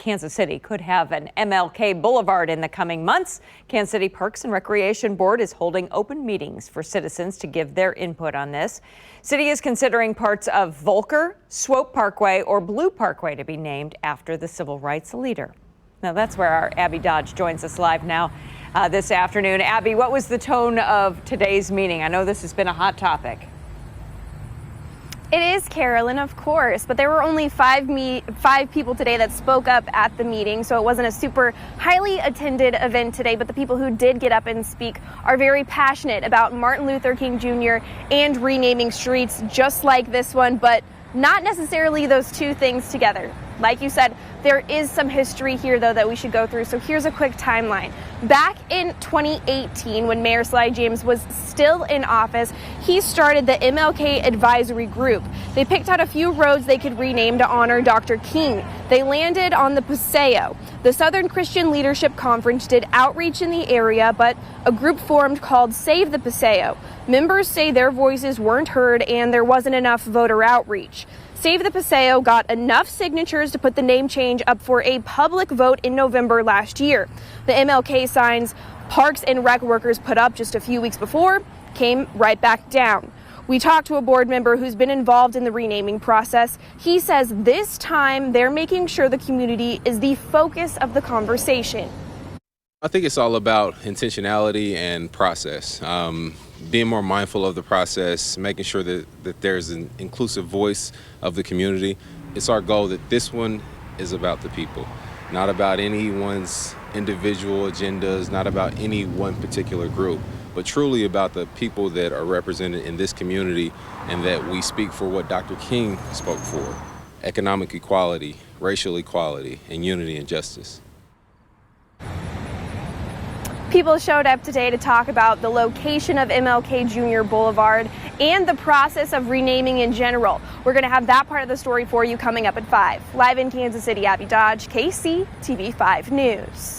Kansas City could have an MLK Boulevard in the coming months. Kansas City Parks and Recreation Board is holding open meetings for citizens to give their input on this. City is considering parts of Volker, Swope Parkway, or Blue Parkway to be named after the civil rights leader. Now that's where our Abby Dodge joins us live now this afternoon. Abby, what was the tone of today's meeting? I know this has been a hot topic. It is, Carolyn, of course, but there were only five people today that spoke up at the meeting, so it wasn't a super highly attended event today, but the people who did get up and speak are very passionate about Martin Luther King Jr. and renaming streets just like this one, but not necessarily those two things together. Like you said, there is some history here, though, that we should go through. So here's a quick timeline. Back in 2018, when Mayor Sly James was still in office, he started the MLK Advisory Group. They picked out a few roads they could rename to honor Dr. King. They landed on the Paseo. The Southern Christian Leadership Conference did outreach in the area, but a group formed called Save the Paseo. Members say their voices weren't heard and there wasn't enough voter outreach. Save the Paseo got enough signatures to put the name change up for a public vote in November last year. The MLK signs Parks and Rec workers put up just a few weeks before came right back down. We talked to a board member who's been involved in the renaming process. He says this time they're making sure the community is the focus of the conversation. I think it's all about intentionality and process. Being more mindful of the process, making sure that there's an inclusive voice of the community. It's our goal that this one is about the people, not about anyone's individual agendas, not about any one particular group, but truly about the people that are represented in this community and that we speak for what Dr. King spoke for: economic equality, racial equality, and unity and justice. People showed up today to talk about the location of MLK Jr. Boulevard and the process of renaming in general. We're going to have that part of the story for you coming up at 5. Live in Kansas City, Abby Dodge, KC TV5 News.